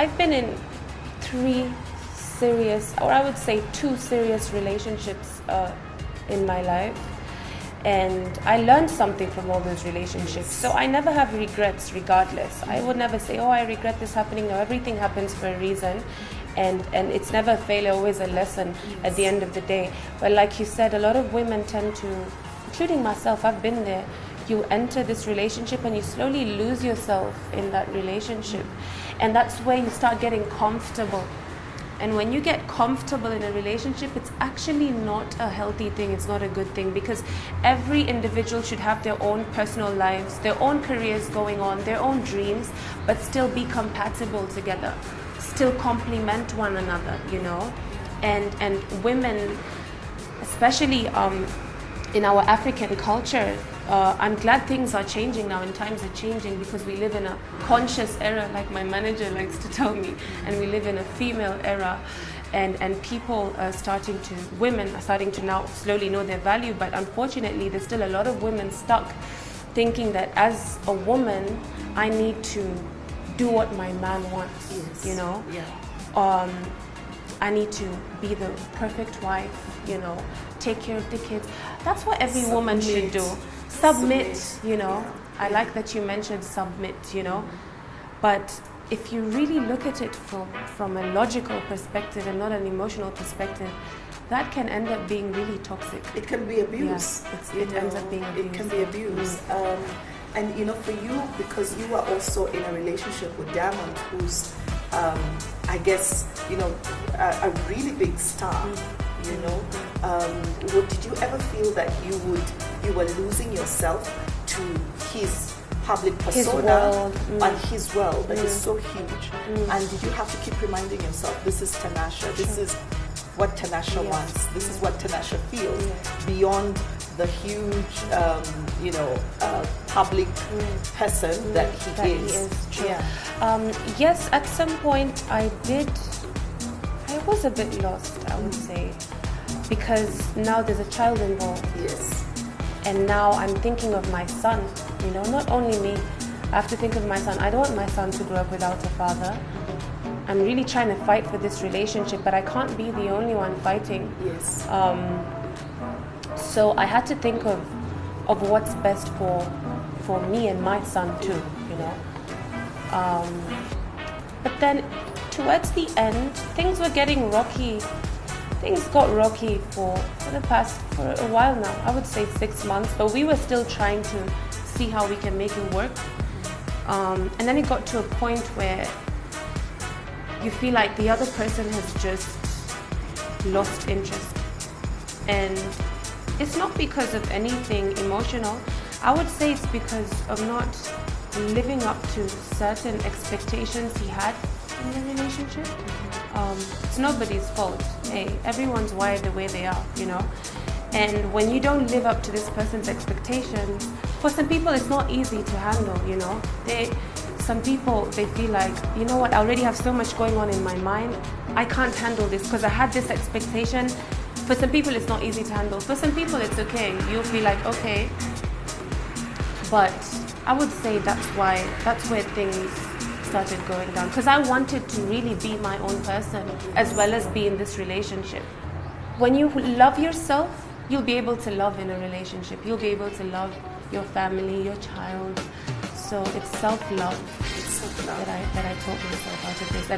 I've been in 3 serious, or I would say 2 serious relationships in my life. And I learned something from all those relationships. So I never have regrets regardless. I would never say, oh, I regret this happening. No, everything happens for a reason. And it's never a failure, always a lesson at the end of the day. But like you said, a lot of women tend to, including myself, I've been there. You enter this relationship and you slowly lose yourself in that relationship. And that's where you start getting comfortable. And when you get comfortable in a relationship, it's actually not a healthy thing. It's not a good thing, because every individual should have their own personal lives, their own careers going on, their own dreams, but still be compatible together, still complement one another, you know. And women, especially in our African culture, I'm glad things are changing now and times are changing, because we live in a conscious era, like my manager likes to tell me, and we live in a female era, and people are women are starting to now slowly know their value. But unfortunately, there's still a lot of women stuck thinking that as a woman, I need to do what my man wants, yes. You know? Yeah. I need to be the perfect wife, you know, take care of the kids. That's what every woman should do. Submit, you know. Yeah. I like that you mentioned submit, you know. But if you really look at it from a logical perspective and not an emotional perspective, that can end up being really toxic. It can be abuse. Yeah, it ends up being abuse. It can be abuse. And you know, for you, because you are also in a relationship with Diamond, who's I guess, you know, a really big star, you know. Did you ever feel that you were losing yourself to his public persona and his world that is so huge? And did you have to keep reminding yourself, this is TANASHA, this is what TANASHA wants, this is what TANASHA feels, beyond the huge, you know, public person that he is. Yeah. Yes, at some point I was a bit lost, I would say, because now there's a child involved. Yes. And now I'm thinking of my son, you know, not only me. I have to think of my son. I don't want my son to grow up without a father. I'm really trying to fight for this relationship, but I can't be the only one fighting. Yes. So I had to think of what's best for me and my son too, you know. But then towards the end, things were getting rocky. Things got rocky for a while now. I would say 6 months, but we were still trying to see how we can make it work. And then it got to a point where you feel like the other person has just lost interest. And it's not because of anything emotional. I would say it's because of not living up to certain expectations he had in the relationship. It's nobody's fault. Hey, everyone's wired the way they are, you know. And when you don't live up to this person's expectations, for some people it's not easy to handle, you know. Some people, they feel like, you know what, I already have so much going on in my mind, I can't handle this because I had this expectation. For some people it's not easy to handle. For some people it's okay. You'll feel like, okay. But I would say that's where things started going down, because I wanted to really be my own person as well as be in this relationship. When you love yourself, you'll be able to love in a relationship. You'll be able to love your family, your child. So it's self-love. It's self-love that I taught myself out of this.